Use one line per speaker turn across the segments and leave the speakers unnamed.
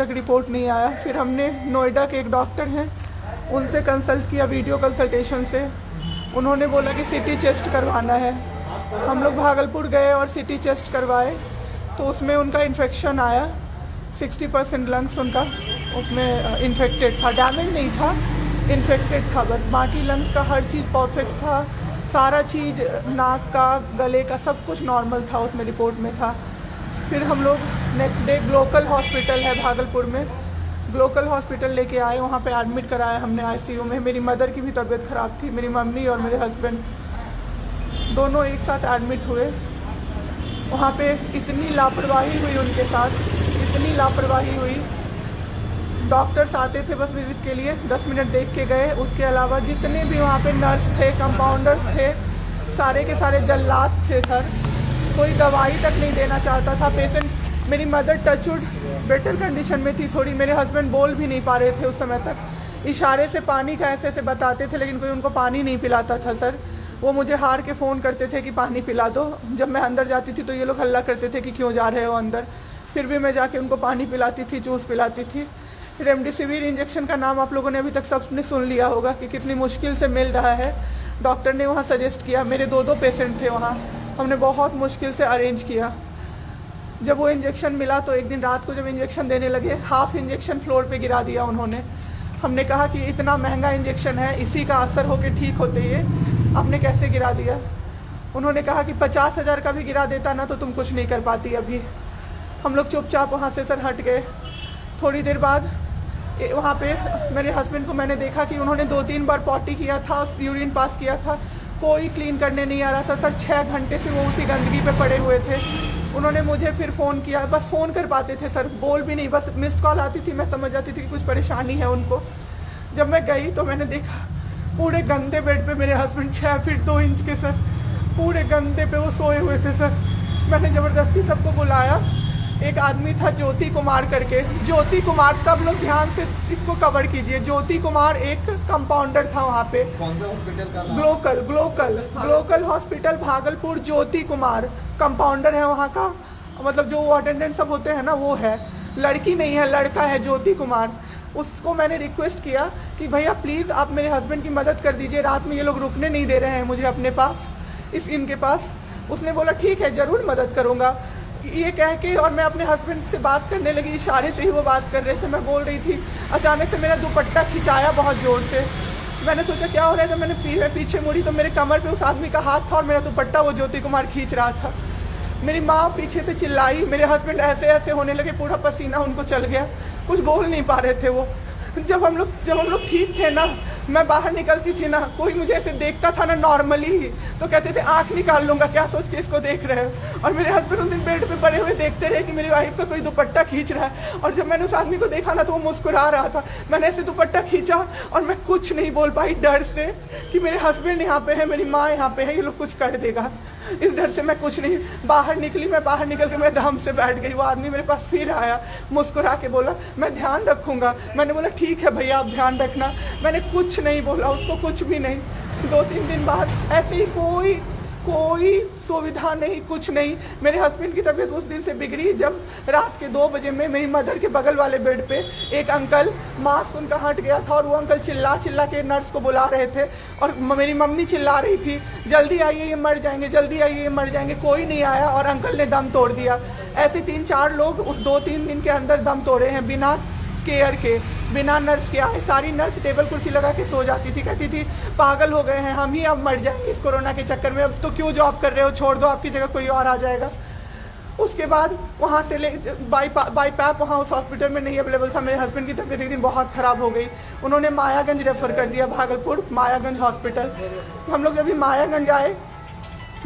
तक रिपोर्ट नहीं आया। फिर हमने नोएडा के एक डॉक्टर हैं उनसे कंसल्ट किया, वीडियो कंसल्टेशन से। उन्होंने बोला कि सिटी चेस्ट करवाना है। हम लोग भागलपुर गए और सिटी चेस्ट करवाए तो उसमें उनका इन्फेक्शन आया। 60% लंग्स उनका उसमें इन्फेक्टेड था, डैमेज नहीं था, इन्फेक्टेड था बस। बाकी लंग्स का हर चीज़ परफेक्ट था, सारा चीज़ नाक का, गले का सब कुछ नॉर्मल था, उसमें रिपोर्ट में था। फिर हम लोग नेक्स्ट डे ग्लोकल हॉस्पिटल है भागलपुर में, ग्लोकल हॉस्पिटल लेके आए। वहाँ पे एडमिट कराया हमने आईसीयू में। मेरी मदर की भी तबीयत ख़राब थी, मेरी मम्मी और मेरे हस्बैंड दोनों एक साथ एडमिट हुए। वहाँ पे इतनी लापरवाही हुई उनके साथ, इतनी लापरवाही हुई। डॉक्टर्स आते थे बस विज़िट के लिए, 10 मिनट देख के गए। उसके अलावा जितने भी वहाँ पे नर्स थे, कंपाउंडर्स थे, सारे के सारे जल्लाद थे सर। कोई दवाई तक नहीं देना चाहता था पेशेंट। मेरी मदर टचवुड बेटर कंडीशन में थी थोड़ी, मेरे हस्बैंड बोल भी नहीं पा रहे थे उस समय तक। इशारे से पानी का ऐसे ऐसे बताते थे, लेकिन कोई उनको पानी नहीं पिलाता था सर। वो मुझे हार के फ़ोन करते थे कि पानी पिला दो। जब मैं अंदर जाती थी तो ये लोग हल्ला करते थे कि क्यों जा रहे हो अंदर। फिर भी मैं जाके उनको पानी पिलाती थी, जूस पिलाती थी। रेमडेसिविर इंजेक्शन का नाम आप लोगों ने अभी तक सबने सुन लिया होगा कि कितनी मुश्किल से मिल रहा है। डॉक्टर ने वहाँ सजेस्ट किया, मेरे दो पेशेंट थे वहाँ, हमने बहुत मुश्किल से अरेंज किया। जब वो इंजेक्शन मिला तो एक दिन रात को जब इंजेक्शन देने लगे, हाफ इंजेक्शन फ्लोर पे गिरा दिया उन्होंने। हमने कहा कि इतना महंगा इंजेक्शन है, इसी का असर होके ठीक होते ये आपने कैसे गिरा दिया। उन्होंने कहा कि 50,000 का भी गिरा देता ना तो तुम कुछ नहीं कर पाती अभी। हम लोग चुपचाप वहाँ से सर हट गए। थोड़ी देर बाद वहाँ पे मेरे हस्बैंड को मैंने देखा कि उन्होंने 2-3 बार पॉटी किया था, यूरिन पास किया था, कोई क्लीन करने नहीं आ रहा था सर। 6 घंटे से वो उसी गंदगी पे पड़े हुए थे। उन्होंने मुझे फिर फ़ोन किया, बस फ़ोन कर पाते थे सर, बोल भी नहीं, बस मिस्ड कॉल आती थी, मैं समझ जाती थी कि कुछ परेशानी है उनको। जब मैं गई तो मैंने देखा पूरे गंदे बेड पे मेरे हस्बैंड 6 फीट 2 इंच के सर, पूरे गंदे पे वो सोए हुए थे सर। मैंने ज़बरदस्ती सबको बुलाया। एक आदमी था ज्योति कुमार करके, ज्योति कुमार, सब लोग ध्यान से इसको कवर कीजिए। ज्योति कुमार एक कंपाउंडर था वहाँ पे।
कौन सा हॉस्पिटल का नाम?
Glocal hospital Bhagalpur. Jyoti Kumar compounder है वहाँ का, मतलब जो अटेंडेंट सब होते हैं ना वो है, लड़की नहीं है लड़का है ज्योति कुमार। उसको मैंने रिक्वेस्ट किया कि भैया प्लीज़ आप मेरे हस्बैंड की मदद कर दीजिए, रात में ये लोग रुकने नहीं दे रहे हैं मुझे अपने पास, इनके पास। उसने बोला ठीक है ज़रूर मदद करूँगा, ये कह के, और मैं अपने हस्बैंड से बात करने लगी। इशारे से ही वो बात कर रहे थे, मैं बोल रही थी। अचानक से मेरा दुपट्टा खिंचाया बहुत ज़ोर से। मैंने सोचा क्या हो रहा है, जब मैंने पीछे मुड़ी तो मेरे कमर पे उस आदमी का हाथ था और मेरा दुपट्टा वो ज्योति कुमार खींच रहा था। मेरी माँ पीछे से चिल्लाई, मेरे हस्बैंड ऐसे ऐसे होने लगे, पूरा पसीना उनको चल गया, कुछ बोल नहीं पा रहे थे वो। जब हम लोग ठीक थे ना, मैं बाहर निकलती थी ना, कोई मुझे ऐसे देखता था ना नॉर्मली ही तो कहते थे आंख निकाल लूँगा, क्या सोच के इसको देख रहे हो। और मेरे हस्बैंड उस दिन बेड पे पड़े हुए देखते रहे कि मेरी वाइफ का कोई दुपट्टा खींच रहा है। और जब मैंने उस आदमी को देखा ना तो वो मुस्कुरा रहा था। मैंने ऐसे दुपट्टा खींचा और मैं कुछ नहीं बोल पाई डर से कि मेरे हस्बैंड यहाँ पे है, मेरी माँ यहाँ पे है, ये लोग कुछ कर देगा। इस डर से मैं कुछ नहीं बाहर निकली। मैं बाहर निकल के मैं दम से बैठ गई। वो आदमी मेरे पास फिर आया, मुस्कुरा के बोला मैं ध्यान रखूँगा। मैंने बोला ठीक है भैया आप ध्यान रखना। मैंने कुछ नहीं बोला उसको, कुछ भी नहीं। 2-3 दिन बाद ऐसे ही कोई सुविधा नहीं, कुछ नहीं। मेरे हस्बैंड की तबीयत उस दिन से बिगड़ी जब रात के 2 बजे में मेरी मदर के बगल वाले बेड पे एक अंकल, मास्क उनका हट गया था और वो अंकल चिल्ला के नर्स को बुला रहे थे और मेरी मम्मी चिल्ला रही थी जल्दी आइए ये मर जाएंगे, जल्दी आइए ये मर जाएंगे। कोई नहीं आया और अंकल ने दम तोड़ दिया। ऐसे 3-4 लोग उस 2-3 दिन के अंदर दम तोड़े हैं बिना केयर के, बिना नर्स के आए। सारी नर्स टेबल कुर्सी लगा के सो जाती थी, कहती थी पागल हो गए हैं हम ही, अब मर जाएंगे इस कोरोना के चक्कर में, अब तो क्यों जॉब कर रहे हो, छोड़ दो, आपकी जगह कोई और आ जाएगा। उसके बाद वहाँ से बाई पैप वहाँ उस हॉस्पिटल में नहीं अवेलेबल था। मेरे हस्बैंड की तबीयत एक दिन बहुत ख़राब हो गई, उन्होंने मायागंज रेफ़र कर दिया, भागलपुर मायागंज हॉस्पिटल। हम लोग अभी मायागंज आए,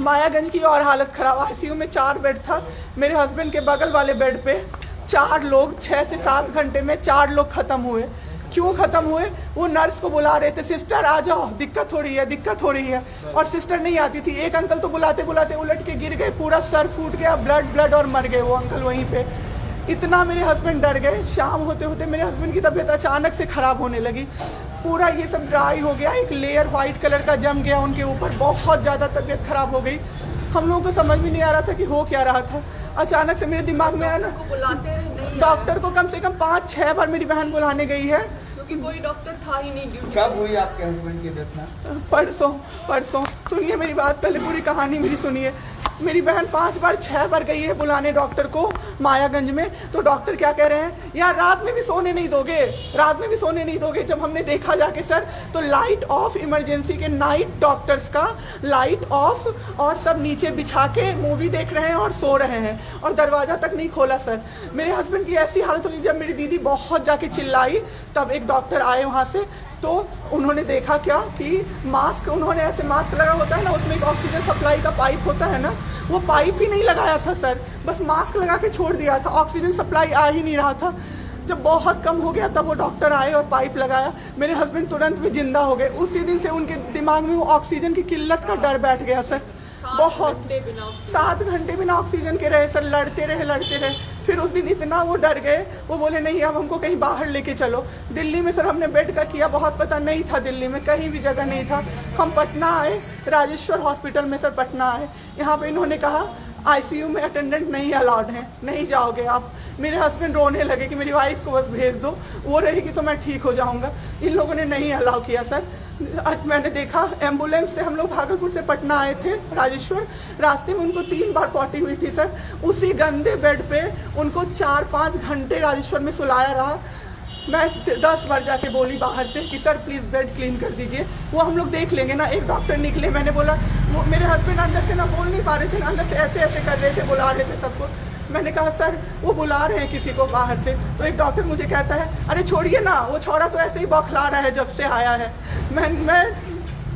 मायागंज की और हालत ख़राब। आईसीयू में 4 बेड था, मेरे हस्बैंड के बगल वाले बेड पे 4 लोग 6 से 7 घंटे में 4 लोग ख़त्म हुए। क्यों ख़त्म हुए? वो नर्स को बुला रहे थे, सिस्टर आ जाओ, दिक्कत हो रही है, और सिस्टर नहीं आती थी। एक अंकल तो बुलाते बुलाते उलट के गिर गए, पूरा सर फूट गया, ब्लड और मर गए वो अंकल वहीं पे। इतना मेरे हस्बैंड डर गए। शाम होते होते मेरे हस्बैंड की तबीयत अचानक से ख़राब होने लगी, पूरा ये सब ड्राई हो गया, एक लेयर वाइट कलर का जम गया उनके ऊपर, बहुत ज़्यादा तबीयत ख़राब हो गई। हम लोगों को समझ भी नहीं आ रहा था कि हो क्या रहा था। अचानक से मेरे दिमाग में आया ना,
बुलाते नहीं
डॉक्टर को कम से कम 5-6 बार मेरी बहन बुलाने गई है,
क्योंकि कोई डॉक्टर था ही नहीं ड्यूटी।
कब हुई आपके हस्बैंड की डेथ?
परसों सुनिए मेरी बात, पहले पूरी कहानी मेरी सुनिए। मेरी बहन 5 बार 6 बार गई है बुलाने डॉक्टर को मायागंज में, तो डॉक्टर क्या कह रहे हैं, यार रात में भी सोने नहीं दोगे, रात में भी सोने नहीं दोगे। जब हमने देखा जाके सर, तो लाइट ऑफ, इमरजेंसी के नाइट डॉक्टर्स का लाइट ऑफ, और सब नीचे बिछा के मूवी देख रहे हैं और सो रहे हैं, और दरवाज़ा तक नहीं खोला सर। मेरे हस्बैंड की ऐसी हालत हुई, जब मेरी दीदी बहुत जाके चिल्लाई, तब एक डॉक्टर आए वहाँ से, तो उन्होंने देखा क्या कि मास्क, उन्होंने ऐसे मास्क लगा होता है ना, उसमें एक ऑक्सीजन सप्लाई का पाइप होता है ना, वो पाइप ही नहीं लगाया था सर, बस मास्क लगा के छोड़ दिया था, ऑक्सीजन सप्लाई आ ही नहीं रहा था। जब बहुत कम हो गया तब वो डॉक्टर आए और पाइप लगाया, मेरे हस्बैंड तुरंत में जिंदा हो गए। उसी दिन से उनके दिमाग में वो ऑक्सीजन की किल्लत का डर बैठ गया सर। बहुत 7 घंटे बिना ऑक्सीजन के रहे सर, लड़ते रहे। फिर उस दिन इतना वो डर गए, वो बोले नहीं अब हमको कहीं बाहर लेके चलो। दिल्ली में सर हमने बेड का किया, बहुत पता नहीं था दिल्ली में कहीं भी जगह नहीं था। हम पटना आए, राजेश्वर हॉस्पिटल में सर पटना आए। यहाँ पे इन्होंने कहा आईसीयू में अटेंडेंट नहीं अलाउड है, नहीं जाओगे आप। मेरे हस्बैंड रोने लगे कि मेरी वाइफ को बस भेज दो, वो रहेगी तो मैं ठीक हो जाऊंगा। इन लोगों ने नहीं अलाउ किया सर। आज मैंने देखा एम्बुलेंस से हम लोग भागलपुर से पटना आए थे राजेश्वर, रास्ते में उनको 3 बार पॉटी हुई थी सर। उसी गंदे बेड पे उनको 4-5 घंटे राजेश्वर में सुलाया रहा। मैं 10 बार जाके बोली बाहर से कि सर प्लीज़ बेड क्लीन कर दीजिए, वो हम लोग देख लेंगे ना। एक डॉक्टर निकले, मैंने बोला, वो मेरे हस्बैंड अंदर से ना बोल नहीं पा रहे थे, अंदर से ऐसे ऐसे कर रहे थे, बुला रहे थे सबको। मैंने कहा सर वो बुला रहे हैं किसी को बाहर से, तो एक डॉक्टर मुझे कहता है अरे छोड़िए ना, वो छोड़ा तो ऐसे ही बौखला रहा है जब से आया है। मैं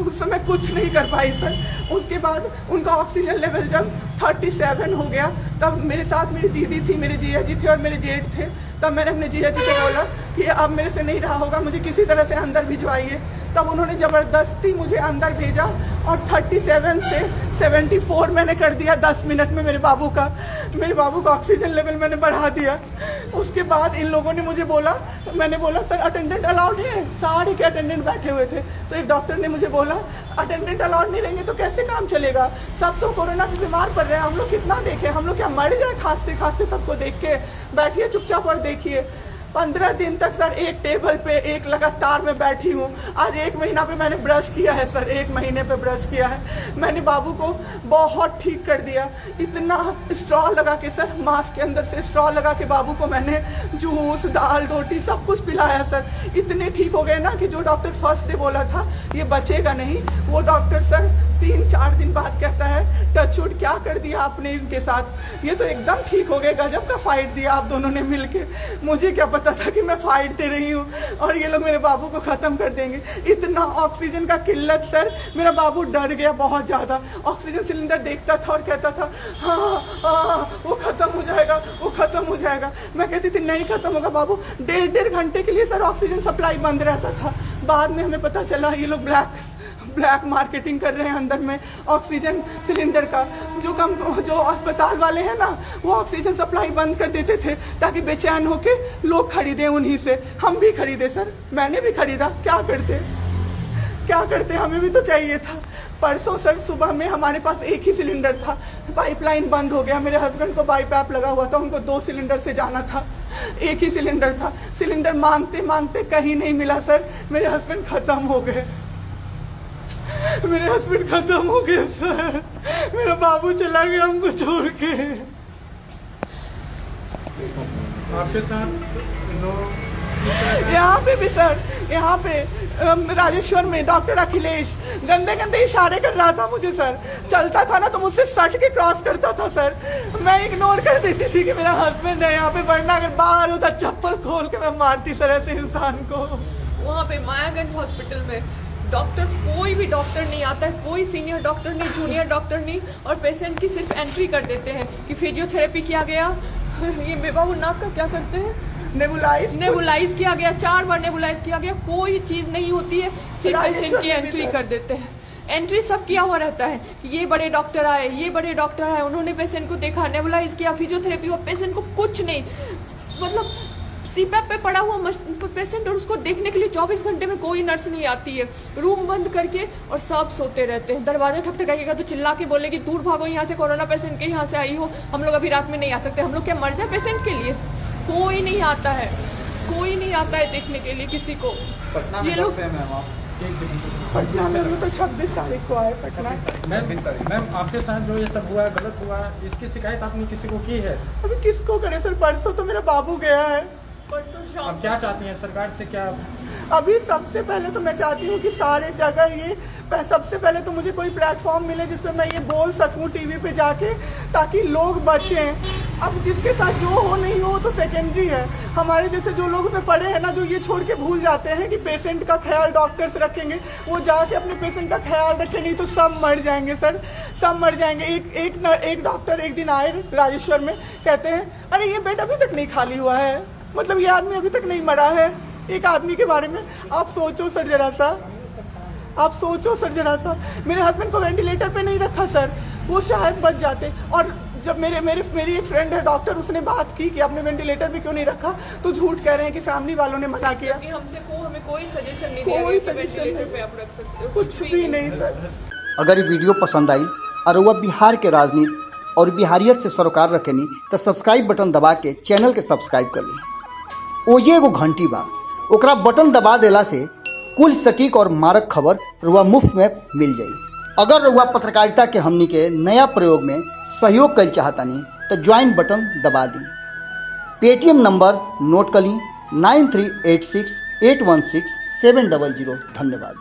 उस समय कुछ नहीं कर पाई सर। उसके बाद उनका ऑक्सीजन लेवल जब 37 हो गया, तब मेरे साथ मेरी दीदी थी, मेरे जीजा जी थे और मेरे जेठ थे। तब मैंने अपने जीजा जी से बोला कि अब मेरे से नहीं रहा होगा, मुझे किसी तरह से अंदर भिजवाइए। तब उन्होंने ज़बरदस्ती मुझे अंदर भेजा और 37 से 74 मैंने कर दिया 10 मिनट में। मेरे बाबू का ऑक्सीजन लेवल मैंने बढ़ा दिया। उसके बाद इन लोगों ने मुझे बोला, मैंने बोला सर अटेंडेंट अलाउड है, सारे के अटेंडेंट बैठे हुए थे। तो एक डॉक्टर ने मुझे बोला अटेंडेंट अलाउड नहीं रहेंगे तो कैसे काम चलेगा, सब तो कोरोना से बीमार पड़ रहे हैं, हम लोग कितना देखें, हम लोग क्या मर जाए खांसते खांसते सबको देख के। बैठिए चुपचाप और देखिए। 15 दिन तक सर एक टेबल पे एक लगातार मैं बैठी हूँ। आज 1 महीना पे मैंने ब्रश किया है सर, 1 महीने पे ब्रश किया है मैंने। बाबू को बहुत ठीक कर दिया, इतना स्ट्रॉ लगा के सर, मास्क के अंदर से स्ट्रॉ लगा के बाबू को मैंने जूस, दाल, रोटी सब कुछ पिलाया सर। इतने ठीक हो गए ना कि जो डॉक्टर फर्स्ट डे बोला था ये बचेगा नहीं, वो डॉक्टर सर 3-4 दिन बाद कहता है टचवुड क्या कर दिया आपने इनके साथ, ये तो एकदम ठीक हो गए, गजब का फाइट दिया आप दोनों ने मिलके। मुझे क्या पता था कि मैं फाइट दे रही हूँ और ये लोग मेरे बाबू को ख़त्म कर देंगे। इतना ऑक्सीजन का किल्लत सर, मेरा बाबू डर गया बहुत ज़्यादा। ऑक्सीजन सिलेंडर देखता था और कहता था हाँ वो ख़त्म हो जाएगा, वो ख़त्म हो जाएगा। मैं कहती थी नहीं ख़त्म होगा बाबू। 1.5 घंटे के लिए सर ऑक्सीजन सप्लाई बंद रहता था। बाद में हमें पता चला ये लोग ब्लैक मार्केटिंग कर रहे हैं अंदर में ऑक्सीजन सिलेंडर का। जो अस्पताल वाले हैं ना, वो ऑक्सीजन सप्लाई बंद कर देते थे ताकि बेचैन होके लोग खरीदें उन्हीं से। हम भी खरीदे सर, मैंने भी खरीदा, क्या करते हमें भी तो चाहिए था। परसों सर सुबह में हमारे पास एक ही सिलेंडर था, पाइपलाइन बंद हो गया। मेरे हस्बैंड को बाईपैप लगा हुआ था, उनको 2 सिलेंडर से जाना था, एक ही सिलेंडर था। सिलेंडर मांगते मांगते कहीं नहीं मिला सर, मेरे हस्बैंड ख़त्म हो गए। सर, मेरा बाबू चला गया हमको छोड़ के।
आपके साथ
यहाँ पे भी सर, यहाँ पे राजेश्वर में डॉक्टर अखिलेश गंदे इशारे कर रहा था मुझे सर। चलता था ना तो मुझसे सट के क्रॉस करता था सर। मैं इग्नोर कर देती थी कि मेरा हस्बैंड है यहाँ पे, वरना अगर बाहर होता चप्पल खोल के मैं मारती सर ऐसे इंसान को।
वहाँ पे मायागंज हॉस्पिटल में डॉक्टर्स, कोई भी डॉक्टर नहीं आता है, कोई सीनियर डॉक्टर नहीं, जूनियर डॉक्टर नहीं, और पेशेंट की सिर्फ एंट्री कर देते हैं कि फिजियोथेरेपी किया गया। ये बाबू नाक का क्या करते हैं, नेबुलाइज किया गया, 4 बार नेबुलाइज किया गया, कोई चीज़ नहीं होती है, सिर्फ पेशेंट की एंट्री कर देते हैं। एंट्री सब किया हुआ रहता है, ये बड़े डॉक्टर आए, उन्होंने पेशेंट को देखा, नेबुलाइज किया, फिजियोथेरेपी हुआ, पेशेंट को कुछ नहीं, मतलब सीपैप पे पड़ा हुआ पेशेंट, और उसको देखने के लिए 24 घंटे में कोई नर्स नहीं आती है। रूम बंद करके और सब सोते रहते हैं। दरवाजा ठकठकाइएगा तो चिल्ला के बोलेगी दूर भागो यहाँ से, कोरोना पेशेंट के यहाँ से आई हो, हम लोग अभी रात में नहीं आ सकते। हम लोग क्या मर जाए पेशेंट के लिए? कोई नहीं आता है, कोई नहीं आता है देखने के लिए किसी को।
पटना में
ये
कब
लोग
से हैं मैम आप?
पटना में हम लोग तो 26 तारीख को आए पटना।
मैम आपके साथ जो ये सब हुआ है, गलत हुआ है, इसकी शिकायत आपने किसी को की है?
अभी किसको करे सर, परसों तो मेरा बाबू गया है।
परसों शाम
आप क्या चाहती हैं सरकार से? क्या
अभी सबसे पहले तो मैं चाहती हूँ कि सारे जगह ये सबसे पहले तो मुझे कोई प्लेटफॉर्म मिले जिस पे मैं ये बोल सकूँ टीवी पे जाके, ताकि लोग बचें। अब जिसके साथ जो हो नहीं हो तो सेकेंडरी है। हमारे जैसे जो लोग उसमें पड़े हैं ना, जो ये छोड़ के भूल जाते हैं कि पेशेंट का ख्याल डॉक्टर्स रखेंगे, वो जाके अपने पेशेंट का ख्याल रखें, नहीं तो सब मर जाएंगे सर, सब मर जाएंगे। एक डॉक्टर एक दिन आए राजेश्वर में, कहते हैं अरे ये बेड अभी तक नहीं खाली हुआ है, मतलब ये आदमी अभी तक नहीं मरा है। एक आदमी के बारे में आप सोचो सर जरा सा, आप सोचो सर जरा सा। मेरे हस्बैंड को वेंटिलेटर पे नहीं रखा सर, वो शायद बच जाते। और जब मेरी एक फ्रेंड है डॉक्टर, उसने बात की कि आपने वेंटिलेटर पे क्यों नहीं रखा, तो झूठ कह रहे हैं कि फैमिली वालों ने मना किया।
कि हमें कोई सजेशन नहीं दिया
कोई
गया कि
सजेशन
वेंटिलेटर
नहीं,
पे आप रख सकते हो,
कुछ भी नहीं सर।
अगर ये वीडियो पसंद आई और वह बिहार के राजनीति और बिहारियत से सरोकार रखेनी तो सब्सक्राइब बटन दबा के चैनल के सब्सक्राइब कर ली। ओजे एगो घंटी बा, ओकरा बटन दबा देला से कुल सटीक और मारक खबर रुआ मुफ्त में मिल जाई। अगर रुआ पत्रकारिता के हमनी के नया प्रयोग में सहयोग कर चाहतानी तो ज्वाइन बटन दबा दी। पेटीएम नंबर नोट कर ली 9386816700। धन्यवाद।